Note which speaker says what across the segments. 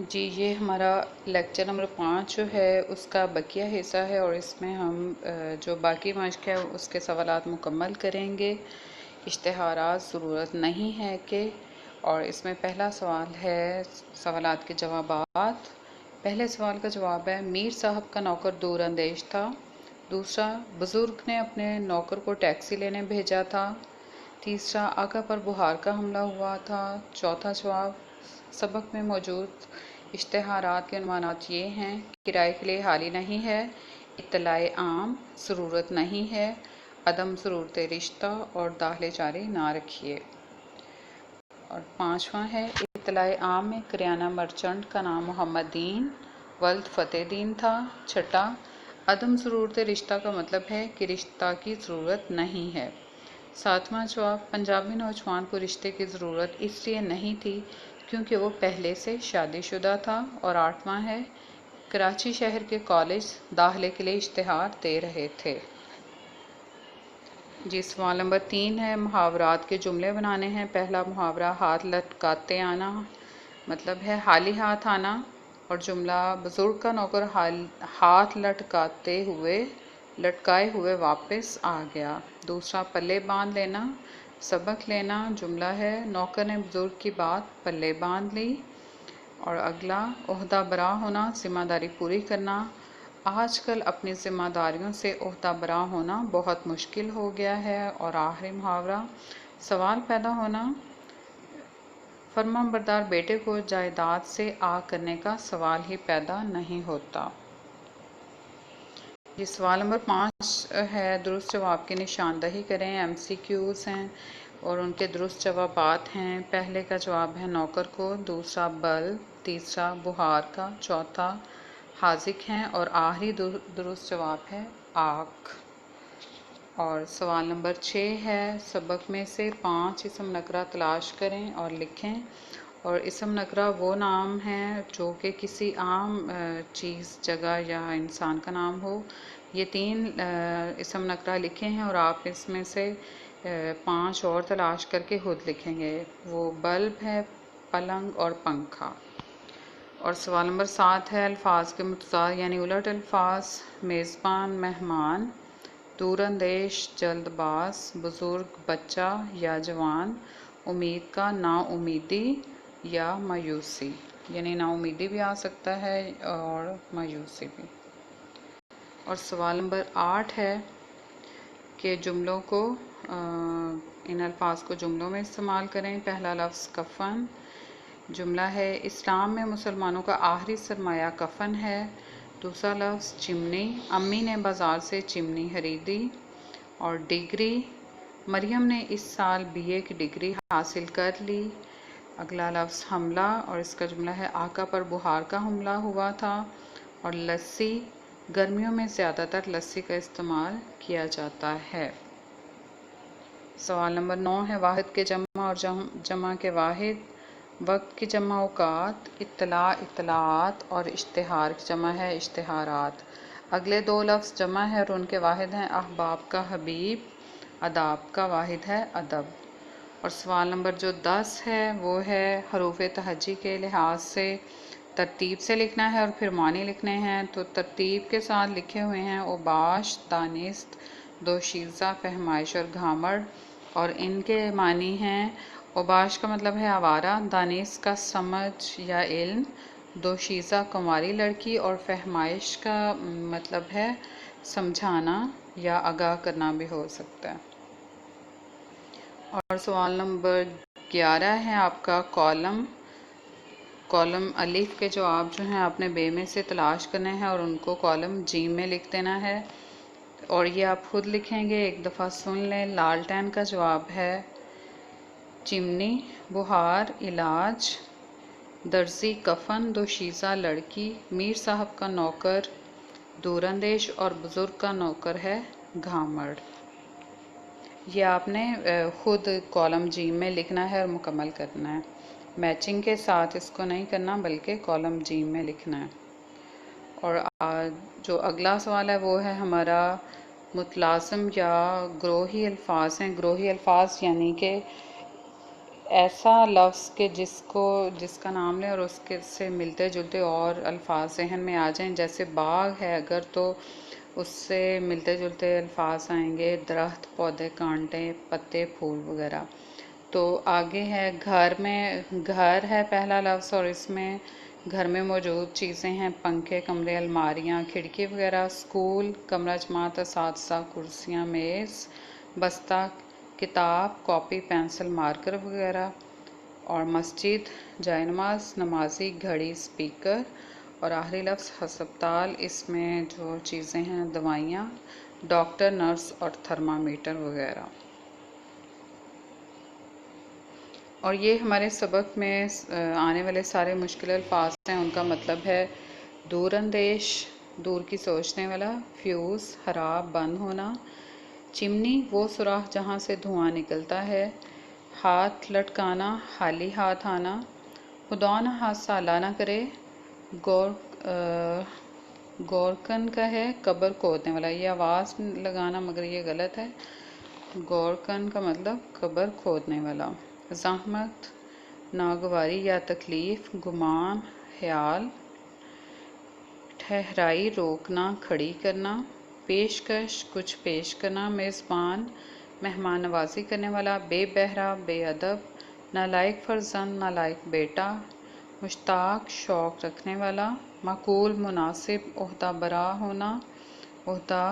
Speaker 1: جی یہ ہمارا lecture number 5 جو ہے اس کا بقیہ حصہ ہے، اور اس میں ہم جو باقی مشق ہے اس کے سوالات مکمل کریں گے۔ اشتہارات ضرورت نہیں ہے کہ، اور اس میں پہلا سوال ہے سوالات کے جوابات۔ پہلے سوال کا جواب ہے، میر صاحب کا نوکر دور اندیش تھا۔ دوسرا، بزرگ نے اپنے نوکر کو ٹیکسی لینے بھیجا تھا۔ تیسرا، آقا پر بخار کا حملہ ہوا تھا۔ چوتھا جواب، سبق میں موجود اشتہارات کے عنوانات یہ ہیں: کرائے کے لیے حالی نہیں ہے، اطلاع عام، ضرورت نہیں ہے، عدم ضرورت رشتہ، اور داخلے جاری نہ رکھیے۔ اور پانچواں ہے، اطلاع عام میں کریانہ مرچنٹ کا نام محمد دین ولد فتح دین تھا۔ چھٹا، عدم ضرورت رشتہ کا مطلب ہے کہ رشتہ کی ضرورت نہیں ہے۔ ساتواں جواب، پنجابی نوجوان کو رشتے کی ضرورت اس لیے نہیں تھی کیونکہ وہ پہلے سے شادی شدہ تھا۔ اور آٹھواں ہے، کراچی شہر کے کالج داخلے کے لیے اشتہار دے رہے تھے۔ جی سوال نمبر 3 ہے، محاورات کے جملے بنانے ہیں۔ پہلا محاورہ، ہاتھ لٹکاتے آنا، مطلب ہے خالی ہاتھ آنا، اور جملہ، بزرگ کا نوکر ہاتھ لٹکائے ہوئے واپس آ گیا۔ دوسرا، پلے باندھ لینا، سبق لینا، جملہ ہے، نوکر نے بزرگ کی بات پلے باندھ لی۔ اور اگلا، عہدہ برا ہونا، ذمہ داری پوری کرنا، آج کل اپنی ذمہ داریوں سے عہدہ برا ہونا بہت مشکل ہو گیا ہے۔ اور آخری محاورہ، سوال پیدا ہونا، فرمانبردار بیٹے کو جائیداد سے آ کرنے کا سوال ہی پیدا نہیں ہوتا۔ یہ سوال نمبر 5 ہے، درست جواب کی نشاندہی کریں۔ ایم سی کیوز ہیں اور ان کے درست جوابات ہیں۔ پہلے کا جواب ہے نوکر کو، دوسرا بلب، تیسرا بخار کا، چوتھا حاذق ہیں، اور آخری درست جواب ہے آنکھ۔ اور سوال نمبر 6 ہے، سبق میں سے 5 اسم نکرہ تلاش کریں اور لکھیں۔ اور اسم نکرہ وہ نام ہیں جو کہ کسی عام چیز، جگہ یا انسان کا نام ہو۔ یہ 3 اسم نکرہ لکھے ہیں اور آپ اس میں سے 5 اور تلاش کر کے خود لکھیں گے۔ وہ بلب ہے، پلنگ اور پنکھا۔ اور سوال نمبر 7 ہے، الفاظ کے متضاد یعنی الٹ الفاظ، میزبان مہمان، دور اندیش جلد باز، بزرگ بچہ یا جوان، امید کا نا امیدی یا مایوسی، یعنی نا امیدی بھی آ سکتا ہے اور مایوسی بھی۔ اور سوال نمبر 8 ہے کہ جملوں کو ان الفاظ کو جملوں میں استعمال کریں۔ پہلا لفظ کفن، جملہ ہے، اسلام میں مسلمانوں کا آخری سرمایہ کفن ہے۔ دوسرا لفظ چمنی، امی نے بازار سے چمنی خریدی۔ اور ڈگری، مریم نے اس سال BA کی ڈگری حاصل کر لی۔ اگلا لفظ حملہ، اور اس کا جملہ ہے، آقا پر بخار کا حملہ ہوا تھا۔ اور لسی، گرمیوں میں زیادہ تر لسی کا استعمال کیا جاتا ہے۔ سوال نمبر 9 ہے، واحد کے جمع اور جمع کے واحد، وقت کی جمع اوقات، اطلاع اطلاعات، اور اشتہار کی جمع ہے اشتہارات۔ اگلے 2 لفظ جمع ہے اور ان کے واحد ہیں احباب کا حبیب، آداب کا واحد ہے ادب۔ اور سوال نمبر جو 10 ہے وہ ہے، حروف تہجی کے لحاظ سے ترتیب سے لکھنا ہے اور پھر معنی لکھنے ہیں۔ تو ترتیب کے ساتھ لکھے ہوئے ہیں، اوباش، دانست، دوشیزہ، فہمائش اور گھامڑ، اور ان کے معنی ہیں، اوباش کا مطلب ہے آوارہ، دانست کا سمجھ یا علم، دوشیزہ کنواری لڑکی، اور فہمائش کا مطلب ہے سمجھانا یا آگاہ کرنا بھی ہو سکتا ہے۔ اور سوال نمبر 11 ہے آپ کا کالم الف کے جواب جو ہیں آپ نے بے میں سے تلاش کرنے ہیں اور ان کو کالم جیم میں لکھ دینا ہے، اور یہ آپ خود لکھیں گے، ایک دفعہ سن لیں۔ لالٹین کا جواب ہے چمنی، بخار علاج، درزی کفن، دوشیزہ لڑکی، میر صاحب کا نوکر دور اندیش، اور بزرگ کا نوکر ہے گھامڑ۔ یہ آپ نے خود کالم جیم میں لکھنا ہے اور مکمل کرنا ہے، میچنگ کے ساتھ اس کو نہیں کرنا بلکہ کالم جیم میں لکھنا ہے۔ اور جو اگلا سوال ہے وہ ہے ہمارا متلازم یا گروہی الفاظ ہیں۔ گروہی الفاظ یعنی کہ ایسا لفظ کہ جس کا نام لیں اور اس کے سے ملتے جلتے اور الفاظ ذہن میں آ جائیں. جیسے باغ ہے اگر تو اس سے ملتے جلتے الفاظ آئیں گے درخت، پودے، کانٹے، پتے، پھول وغیرہ. تو آگے ہے گھر ہے پہلا لفظ، اور اس میں گھر میں موجود چیزیں ہیں پنکھے، کمرے، الماریاں، کھڑکی وغیرہ. اسکول، کمرہ جماعت، اساتذہ، کرسیاں، میز، بستہ، کتاب، کاپی، پینسل، مارکر وغیرہ. اور مسجد، جائے نماز، نمازی، گھڑی، اسپیکر. اور آخری لفظ ہسپتال، اس میں جو چیزیں ہیں دوائیاں، ڈاکٹر، نرس اور تھرمامیٹر وغیرہ. اور یہ ہمارے سبق میں آنے والے سارے مشکل الفاظ ہیں، ان کا مطلب ہے: دور اندیش، دور کی سوچنے والا. فیوز، خراب، بند ہونا. چمنی، وہ سوراخ جہاں سے دھواں نکلتا ہے. ہاتھ لٹکانا، خالی ہاتھ آنا. خدا نہ حادثہ اللہ نہ کرے. گورکن کا ہے قبر کھودنے والا. یہ آواز لگانا مگر یہ غلط ہے. گورکن کا مطلب قبر کھودنے والا. زحمت، ناگواری یا تکلیف. گمان، خیال. ٹھہرائی، روکنا، کھڑی کرنا. پیشکش، کچھ پیش کرنا. میزبان، مہمان نوازی کرنے والا. بے بہرا، بے ادب. نالائق فرزند، نالائق بیٹا. مشتاق، شوق رکھنے والا. معقول، مناسب. عہدہ برا ہونا، عہدہ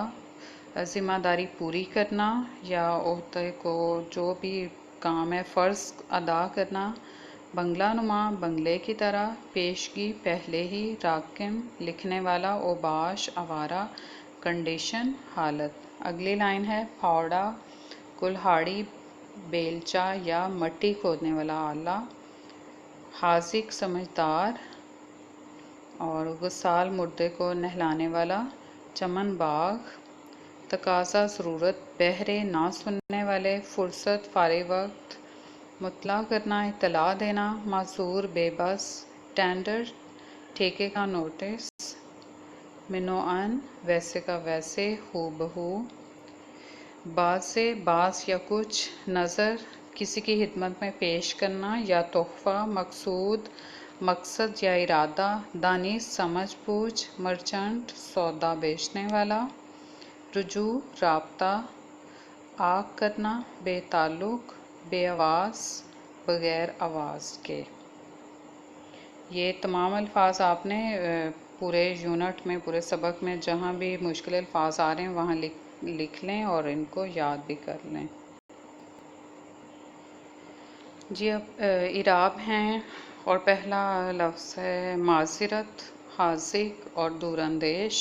Speaker 1: ذمہ داری پوری کرنا یا عہدے کو جو بھی کام ہے فرض ادا کرنا. بنگلہ نما، بنگلے کی طرح. پیشگی، پہلے ہی. راکم، لکھنے والا. اوباش، آوارہ. کنڈیشن، حالت. اگلی لائن ہے: پھاوڑا، کلہاڑی، بیلچہ یا مٹی کھودنے والا آلہ. حاذق، سمجھدار. اور غسال، مردے کو نہلانے والا. چمن، باغ. تقاضا، ضرورت. بہرے، نہ سننے والے. فرصت، فارغ وقت. مطلع کرنا، اطلاع دینا. معذور، بے بس. ٹینڈر، ٹھیکے کا نوٹس. منوعن، ویسے کا ویسے، ہو بہو. بعض، بعض یا کچھ. نظر، کسی کی خدمت میں پیش کرنا یا تحفہ. مقصود، مقصد یا ارادہ. دانش، سمجھ بوجھ. مرچنٹ، سودا بیچنے والا. رجوع، رابطہ. آگ کرنا، بے تعلق. بے آواز، بغیر آواز کے. یہ تمام الفاظ آپ نے پورے یونٹ میں، پورے سبق میں جہاں بھی مشکل الفاظ آ رہے ہیں وہاں لکھ لیں اور ان کو یاد بھی کر لیں. جی اب اعراب ہیں، اور پہلا لفظ ہے معذرت، حاذق اور دور اندیش.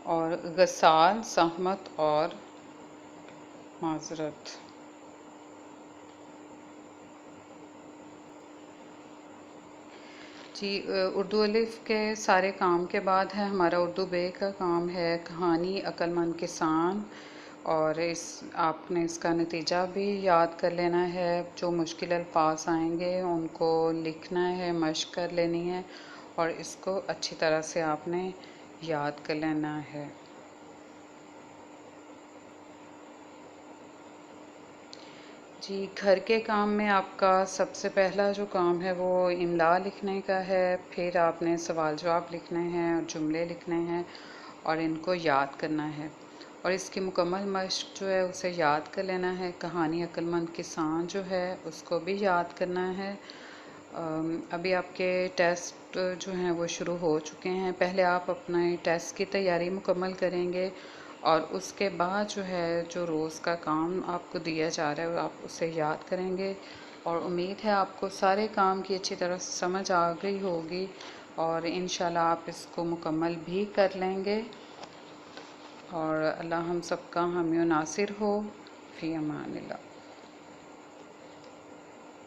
Speaker 1: اور غسال، زحمت اور معذرت. جی اردو الف کے سارے کام کے بعد ہے ہمارا اردو بے کا کام ہے کہانی عقل مند کسان. اور آپ نے اس کا نتیجہ بھی یاد کر لینا ہے. جو مشکل الفاظ آئیں گے ان کو لکھنا ہے، مشق کر لینی ہے اور اس کو اچھی طرح سے آپ نے یاد کر لینا ہے. جی گھر کے کام میں آپ کا سب سے پہلا جو کام ہے وہ املا لکھنے کا ہے. پھر آپ نے سوال جواب لکھنے ہیں اور جملے لکھنے ہیں اور ان کو یاد کرنا ہے. اور اس کی مکمل مشق جو ہے اسے یاد کر لینا ہے. کہانی عقل مند کسان جو ہے اس کو بھی یاد کرنا ہے. ابھی آپ کے ٹیسٹ جو ہیں وہ شروع ہو چکے ہیں. پہلے آپ اپنے ٹیسٹ کی تیاری مکمل کریں گے اور اس کے بعد جو ہے جو روز کا کام آپ کو دیا جا رہا ہے آپ اسے یاد کریں گے. اور امید ہے آپ کو سارے کام کی اچھی طرح سے سمجھ آ گئی ہوگی اور انشاءاللہ آپ اس کو مکمل بھی کر لیں گے. اور اللہ ہم سب کا حامی و ناصر ہو. فی امان اللہ.